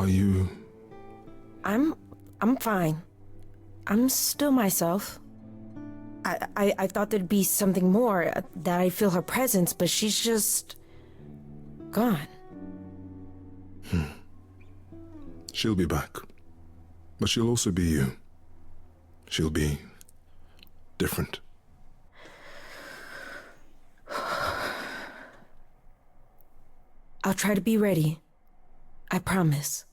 Are you... I'm fine. I'm still myself. I thought there'd be something more, that I feel her presence, but she's just... gone. She'll be back. But she'll also be you. She'll be... different. I'll try to be ready. I promise.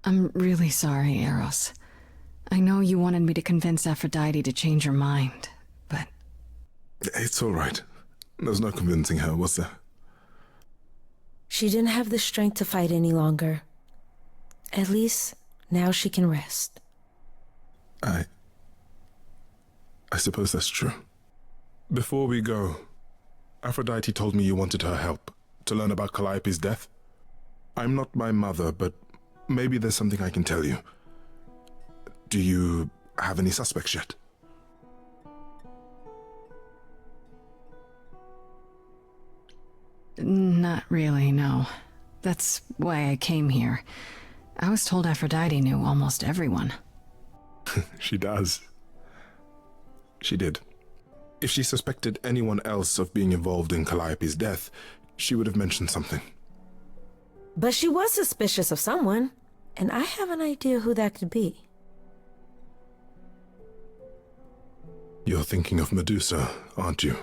I'm really sorry, Eros. I know you wanted me to convince Aphrodite to change her mind, but... It's all right. There's no convincing her, was there? She didn't have the strength to fight any longer. At least, now she can rest. I suppose that's true. Before we go, Aphrodite told me you wanted her help to learn about Calliope's death. I'm not my mother, but maybe there's something I can tell you. Do you have any suspects yet? Not really, no. That's why I came here. I was told Aphrodite knew almost everyone. She does. She did. If she suspected anyone else of being involved in Calliope's death, she would have mentioned something. But she was suspicious of someone, and I have an idea who that could be. You're thinking of Medusa, aren't you?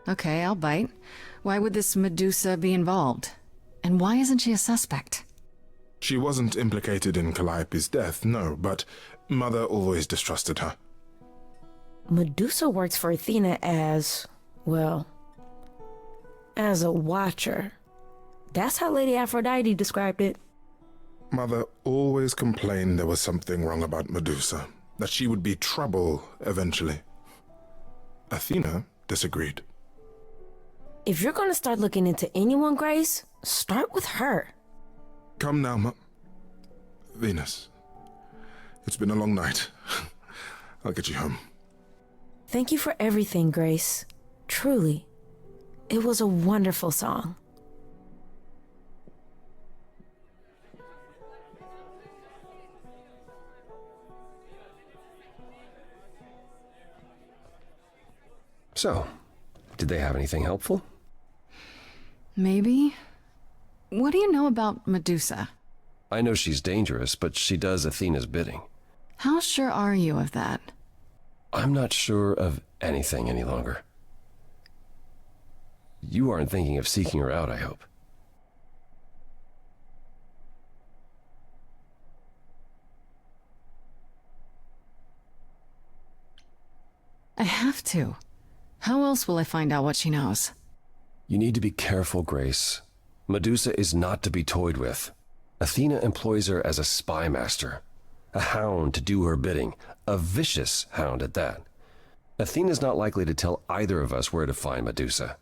Okay, I'll bite. Why would this Medusa be involved? And why isn't she a suspect? She wasn't implicated in Calliope's death, no, but Mother always distrusted her. Medusa works for Athena as, well, as a watcher. That's how Lady Aphrodite described it. Mother always complained there was something wrong about Medusa, that she would be trouble eventually. Athena disagreed. If you're gonna start looking into anyone, Grace, start with her. Come now, Venus. It's been a long night. I'll get you home. Thank you for everything, Grace. Truly. It was a wonderful song. So, did they have anything helpful? Maybe? What do you know about Medusa? I know she's dangerous, but she does Athena's bidding. How sure are you of that? I'm not sure of anything any longer. You aren't thinking of seeking her out, I hope. I have to. How else will I find out what she knows? You need to be careful, Grace. Medusa is not to be toyed with. Athena employs her as a spy master, a hound to do her bidding, a vicious hound at that. Athena's not likely to tell either of us where to find Medusa.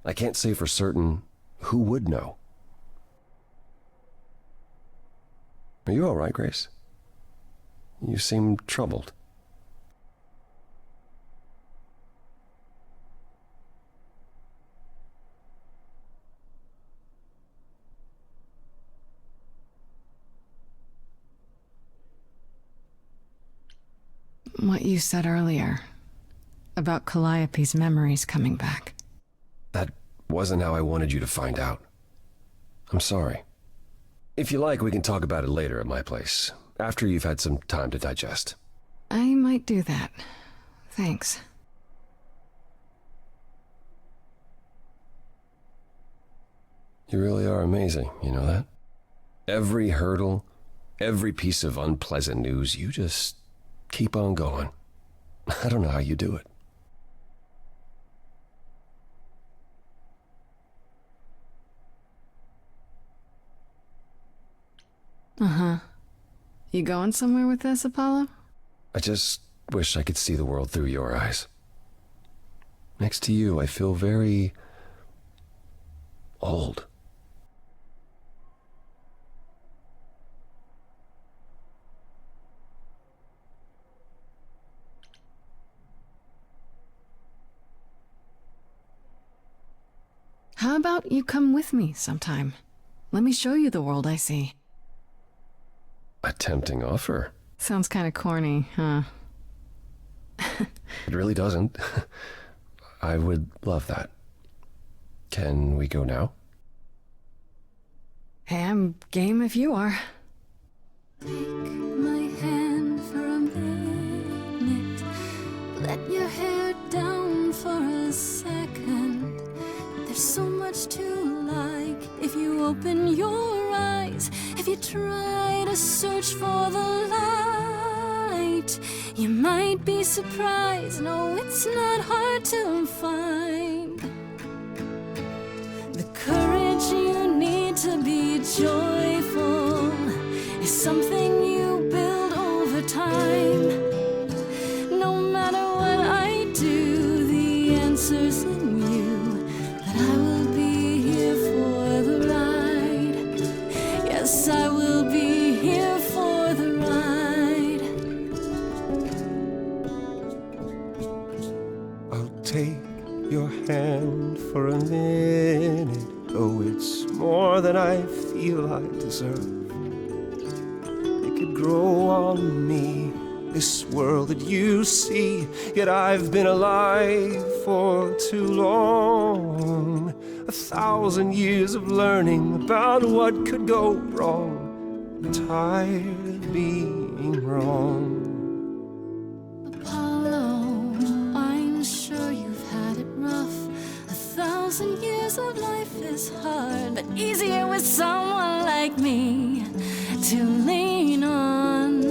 I can't say for certain who would know. Are you all right, Grace? You seem troubled. What you said earlier, about Calliope's memories coming back. That wasn't how I wanted you to find out. I'm sorry. If you like, we can talk about it later at my place, after you've had some time to digest. I might do that. Thanks. You really are amazing, you know that? Every hurdle, every piece of unpleasant news, you just keep on going. I don't know how you do it. Uh-huh. You going somewhere with this, Apollo? I just wish I could see the world through your eyes. Next to you, I feel very old. How about you come with me sometime? Let me show you the world I see. A tempting offer. Sounds kind of corny, huh? It really doesn't. I would love that. Can we go now? Hey, I'm game if you are. Take my hand for a minute. Let your hair down for a second. There's so much to like if you open your eyes. If you try to search for the light, you might be surprised. No, it's not hard to find. The courage you need to be joyful is something you build over time. No matter what I do, the answer's in you. But I will be here for the ride. Yes, I will be here for the ride. I'll take your hand for a minute. Oh, it's more than I feel I deserve. It could grow on me, this world that you see. Yet I've been alive for too long. 1,000 years of learning about what could go wrong. I'm tired of being wrong. Apollo, I'm sure you've had it rough. 1,000 years of life is hard, but easier with someone like me to lean on.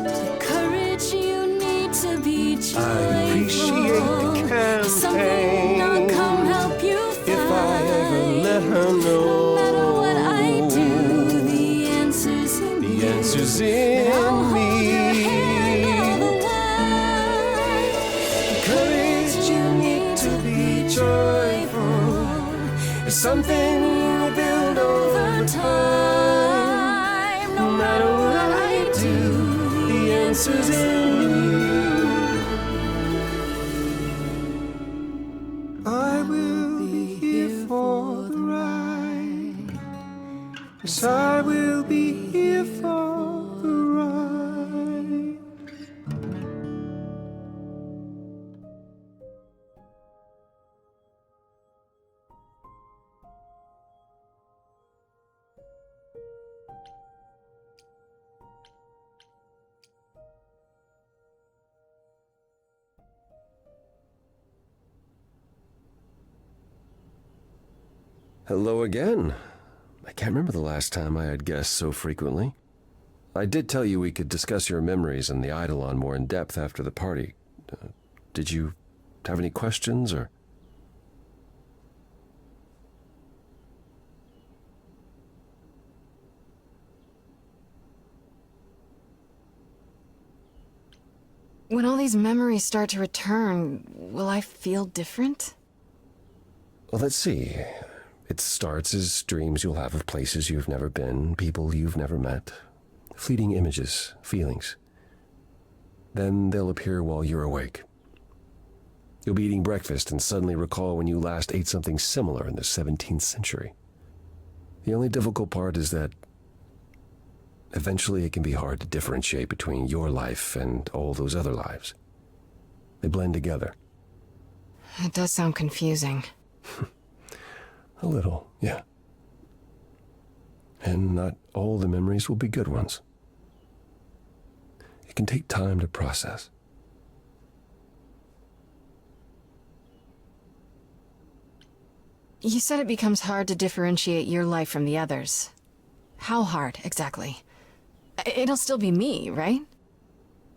The courage you need to be joyful. I appreciate the Something campaign. I'll come help you find. If I ever let her know. No matter what I do, the answer's in you. The answer's in I'll hold me. your hand all the while. The courage you need to be joyful is something you build over time. No matter what I do, the answer's in you. I will be here for the ride. Yes, I will be here for the ride. Hello again. I can't remember the last time I had guests so frequently. I did tell you we could discuss your memories and the Eidolon more in depth after the party. Did you have any questions, or...? When all these memories start to return, will I feel different? Well, let's see. It starts as dreams you'll have of places you've never been, people you've never met, fleeting images, feelings. Then they'll appear while you're awake. You'll be eating breakfast and suddenly recall when you last ate something similar in the 17th century. The only difficult part is that eventually it can be hard to differentiate between your life and all those other lives. They blend together. It does sound confusing. A little, yeah. And not all the memories will be good ones. It can take time to process. You said it becomes hard to differentiate your life from the others. How hard, exactly? It'll still be me, right?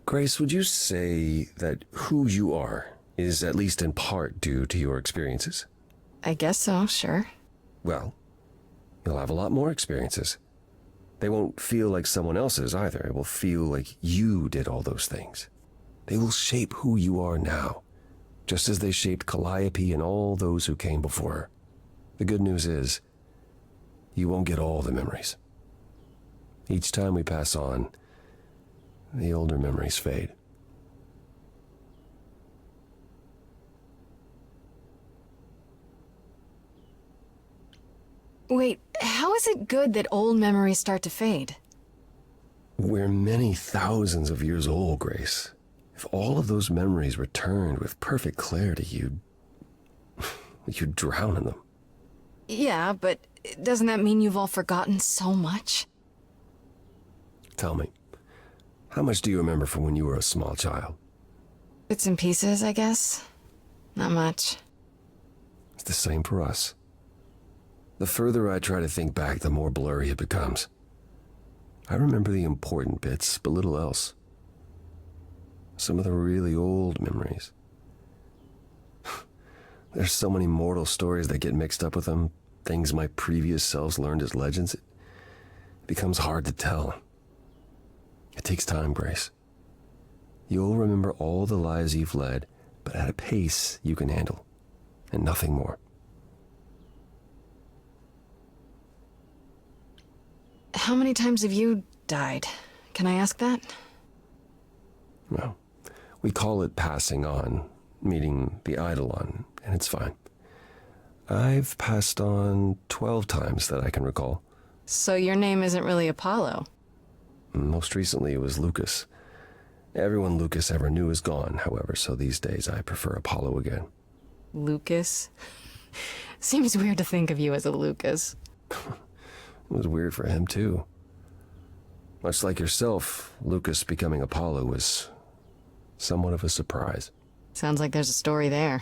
Grace, would you say that who you are is at least in part due to your experiences? I guess so, sure. Well, you'll have a lot more experiences. They won't feel like someone else's either. It will feel like you did all those things. They will shape who you are now, just as they shaped Calliope and all those who came before her. The good news is, you won't get all the memories. Each time we pass on, the older memories fade. Wait, how is it good that old memories start to fade? We're many thousands of years old, Grace. If all of those memories returned with perfect clarity, you'd drown in them. Yeah, but doesn't that mean you've all forgotten so much? Tell me, how much do you remember from when you were a small child? Bits and pieces, I guess. Not much. It's the same for us. The further I try to think back, the more blurry it becomes. I remember the important bits, but little else. Some of the really old memories. There's so many mortal stories that get mixed up with them, things my previous selves learned as legends. It becomes hard to tell. It takes time, Grace. You'll remember all the lives you've led, but at a pace you can handle, and nothing more. How many times have you died? Can I ask that? Well, we call it passing on, meeting the Eidolon, and it's fine. I've passed on 12 times that I can recall. So your name isn't really Apollo? Most recently it was Lucas. Everyone Lucas ever knew is gone, however, so these days I prefer Apollo again. Lucas? Seems weird to think of you as a Lucas. It was weird for him, too. Much like yourself, Lucas becoming Apollo was somewhat of a surprise. Sounds like there's a story there.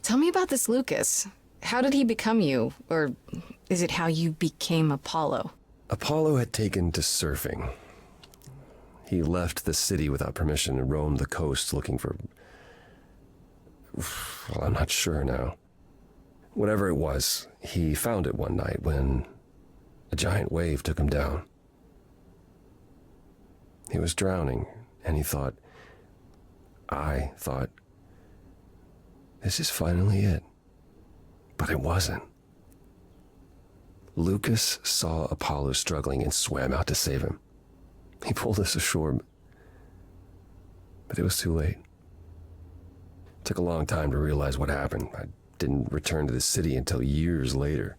Tell me about this Lucas. How did he become you? Or is it how you became Apollo? Apollo had taken to surfing. He left the city without permission and roamed the coast looking for... Well, I'm not sure now. Whatever it was, he found it one night when a giant wave took him down. He was drowning, and I thought, this is finally it. But it wasn't. Lucas saw Apollo struggling and swam out to save him. He pulled us ashore, but it was too late. It took a long time to realize what happened. I didn't return to the city until years later.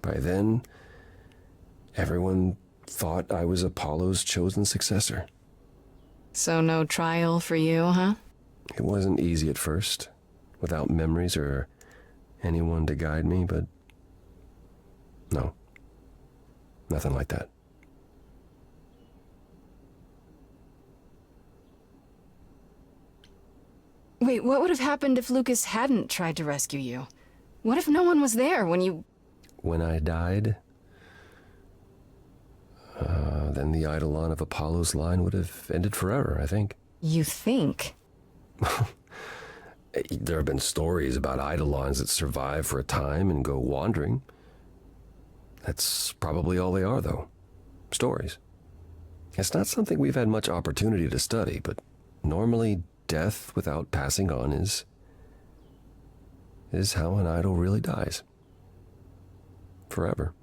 By then, everyone thought I was Apollo's chosen successor. So no trial for you, huh? It wasn't easy at first, without memories or anyone to guide me, but no, nothing like that. Wait, what would have happened if Lucas hadn't tried to rescue you? What if no one was there when you... When I died, then the Eidolon of Apollo's line would have ended forever, I think. You think? There have been stories about Eidolons that survive for a time and go wandering. That's probably all they are, though. Stories. It's not something we've had much opportunity to study, but normally death without passing on is how an idol really dies. Forever.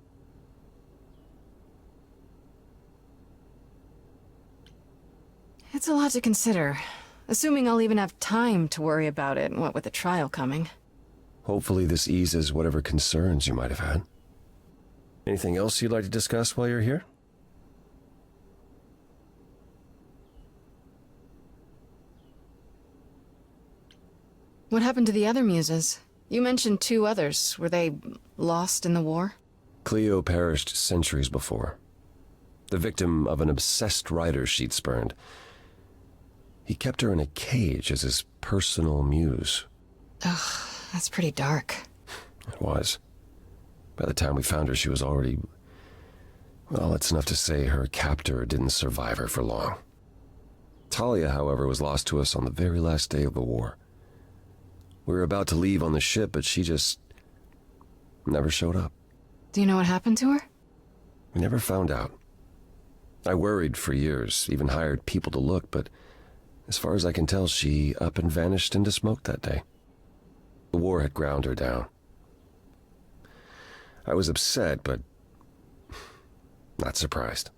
It's a lot to consider. Assuming I'll even have time to worry about it, what with the trial coming. Hopefully this eases whatever concerns you might have had. Anything else you'd like to discuss while you're here? What happened to the other muses? You mentioned 2 others. Were they lost in the war? Cleo perished centuries before. The victim of an obsessed writer she'd spurned. He kept her in a cage as his personal muse. Ugh, that's pretty dark. It was. By the time we found her, she was already... Well, it's enough to say her captor didn't survive her for long. Talia, however, was lost to us on the very last day of the war. We were about to leave on the ship, but she just never showed up. Do you know what happened to her? We never found out. I worried for years, even hired people to look, but As far as I can tell, she up and vanished into smoke that day. The war had ground her down. I was upset, but not surprised.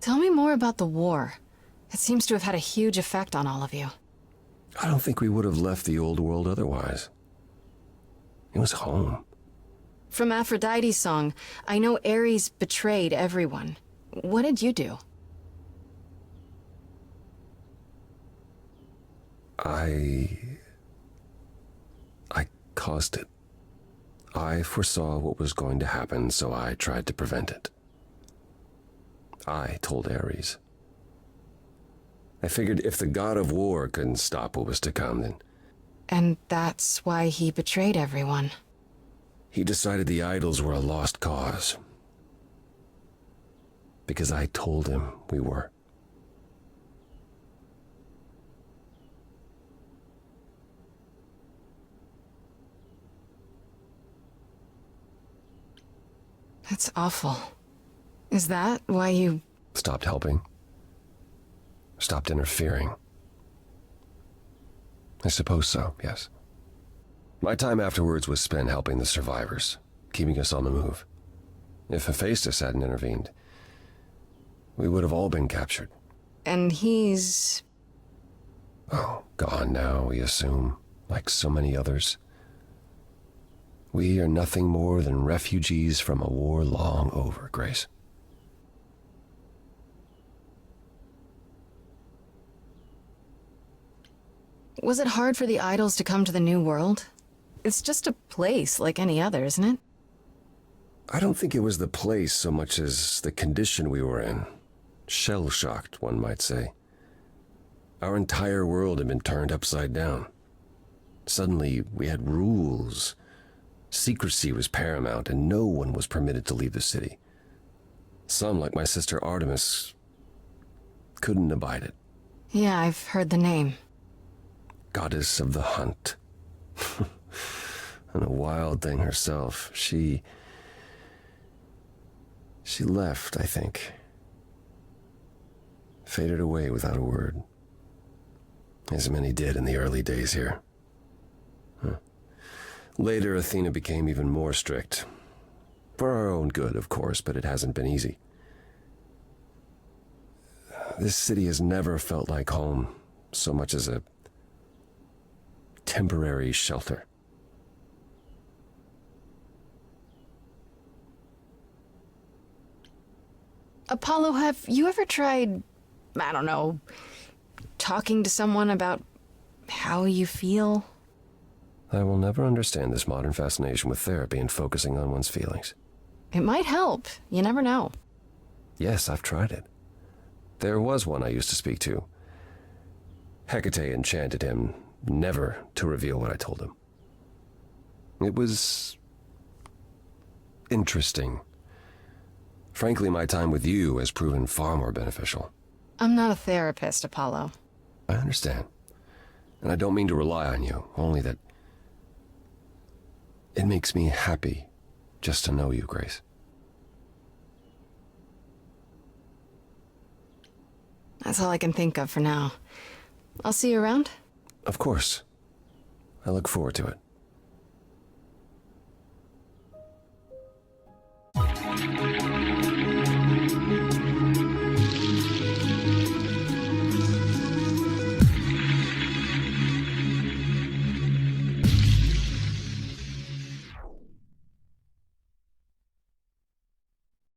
Tell me more about the war. It seems to have had a huge effect on all of you. I don't think we would have left the old world otherwise. It was home. From Aphrodite's song, I know Ares betrayed everyone. What did you do? I caused it. I foresaw what was going to happen, so I tried to prevent it. I told Ares. I figured if the god of war couldn't stop what was to come, then... And that's why he betrayed everyone. He decided the idols were a lost cause. Because I told him we were. That's awful. Is that why you... Stopped helping. Stopped interfering. I suppose so, yes. My time afterwards was spent helping the survivors, keeping us on the move. If Hephaestus hadn't intervened, we would have all been captured. And he's... Oh, gone now, we assume, like so many others. We are nothing more than refugees from a war long over, Grace. Was it hard for the idols to come to the new world? It's just a place like any other, isn't it? I don't think it was the place so much as the condition we were in. Shell-shocked, one might say. Our entire world had been turned upside down. Suddenly, we had rules. Secrecy was paramount, and no one was permitted to leave the city. Some, like my sister Artemis, couldn't abide it. Yeah, I've heard the name. Goddess of the hunt. And a wild thing herself. She left, I think. Faded away without a word. As many did in the early days here. Later, Athena became even more strict. For our own good, of course, but it hasn't been easy. This city has never felt like home, so much as a temporary shelter. Apollo, have you ever tried, I don't know, talking to someone about how you feel? I will never understand this modern fascination with therapy and focusing on one's feelings. It might help. You never know. Yes, I've tried it. There was one I used to speak to. Hecate enchanted him never to reveal what I told him. It was interesting. Frankly, my time with you has proven far more beneficial. I'm not a therapist, Apollo. I understand. And I don't mean to rely on you, only that it makes me happy just to know you, Grace. That's all I can think of for now. I'll see you around. Of course. I look forward to it.